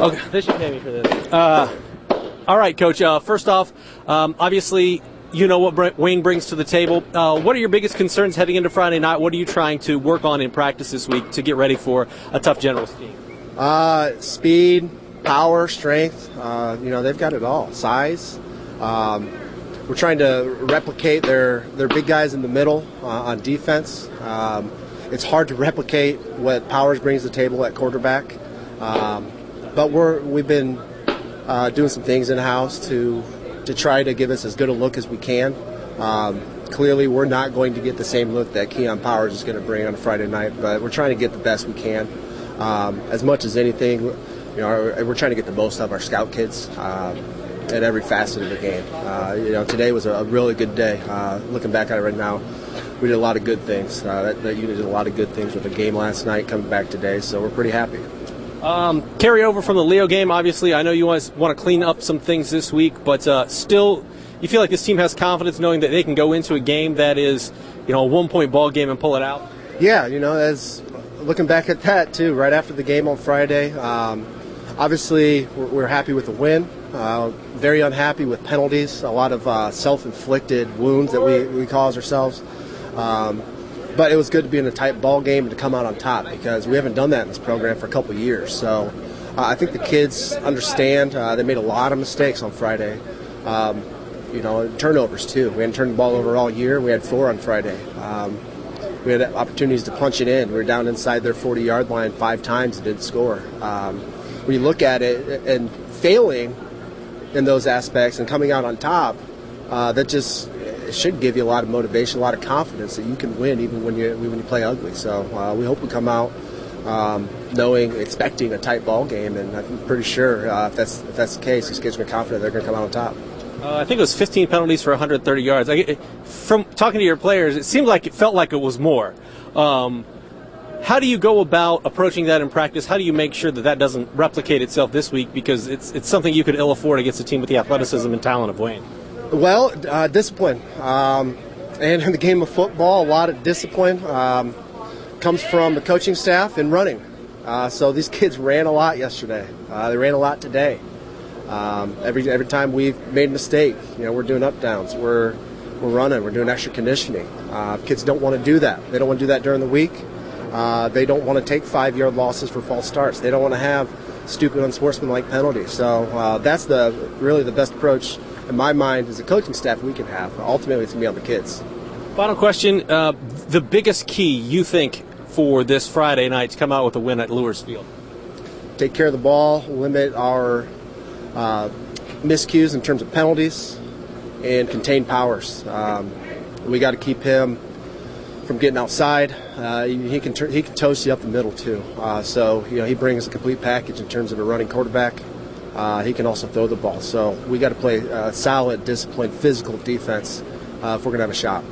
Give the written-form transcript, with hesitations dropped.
Okay, they should pay me for this. All right, Coach. First off, obviously, you know what Wayne brings to the table. What are your biggest concerns heading into Friday night? What are you trying to work on in practice this week to get ready for a tough Generals team? Speed, power, strength. They've got it all. Size. We're trying to replicate their big guys in the middle on defense. It's hard to replicate what Powers brings to the table at quarterback. But we've been doing some things in-house to try to give us as good a look as we can. Clearly, we're not going to get the same look that Keon Powers is going to bring on Friday night, but we're trying to get the best we can. As much as anything, we're trying to get the most out of our scout kids at every facet of the game. Today was a really good day. Looking back at it right now, we did a lot of good things. That unit did a lot of good things with the game last night, coming back today, so we're pretty happy. Carry over from the Leo game, obviously. I know you want to clean up some things this week, but still, you feel like this team has confidence knowing that they can go into a game that is, a 1-point ball game and pull it out? Yeah, as looking back at that, too, right after the game on Friday, obviously we're happy with the win. Very unhappy with penalties, a lot of self-inflicted wounds that we cause ourselves. But it was good to be in a tight ball game and to come out on top because we haven't done that in this program for a couple of years. So I think the kids understand. They made a lot of mistakes on Friday. Turnovers too. We hadn't turned the ball over all year. We had 4 on Friday. We had opportunities to punch it in. We were down inside their 40-yard line 5 times and didn't score. When you look at it and failing in those aspects and coming out on top, that just should give you a lot of motivation, a lot of confidence that you can win even when you play ugly. So we hope we come out expecting a tight ball game, and I'm pretty sure if that's the case, these kids are confident they're going to come out on top. I think it was 15 penalties for 130 yards. From talking to your players, it felt like it was more. How do you go about approaching that in practice? How do you make sure that doesn't replicate itself this week? Because it's something you could ill afford against a team with the athleticism and talent of Wayne. Well, discipline. And in the game of football, a lot of discipline comes from the coaching staff and running. So these kids ran a lot yesterday. They ran a lot today. Every time we've made a mistake, we're doing up downs. We're running. We're doing extra conditioning. Kids don't want to do that. They don't want to do that during the week. They don't want to take 5-yard losses for false starts. They don't want to have stupid, unsportsmanlike penalties. So that's really the best approach in my mind as a coaching staff we can have. Ultimately, it's going to be on the kids. Final question. The biggest key you think for this Friday night to come out with a win at Luers Field? Take care of the ball, limit our miscues in terms of penalties, and contain Powers. We got to keep him from getting outside. He can toast you up the middle too. So he brings a complete package in terms of a running quarterback. He can also throw the ball. So we got to play solid, disciplined, physical defense if we're going to have a shot.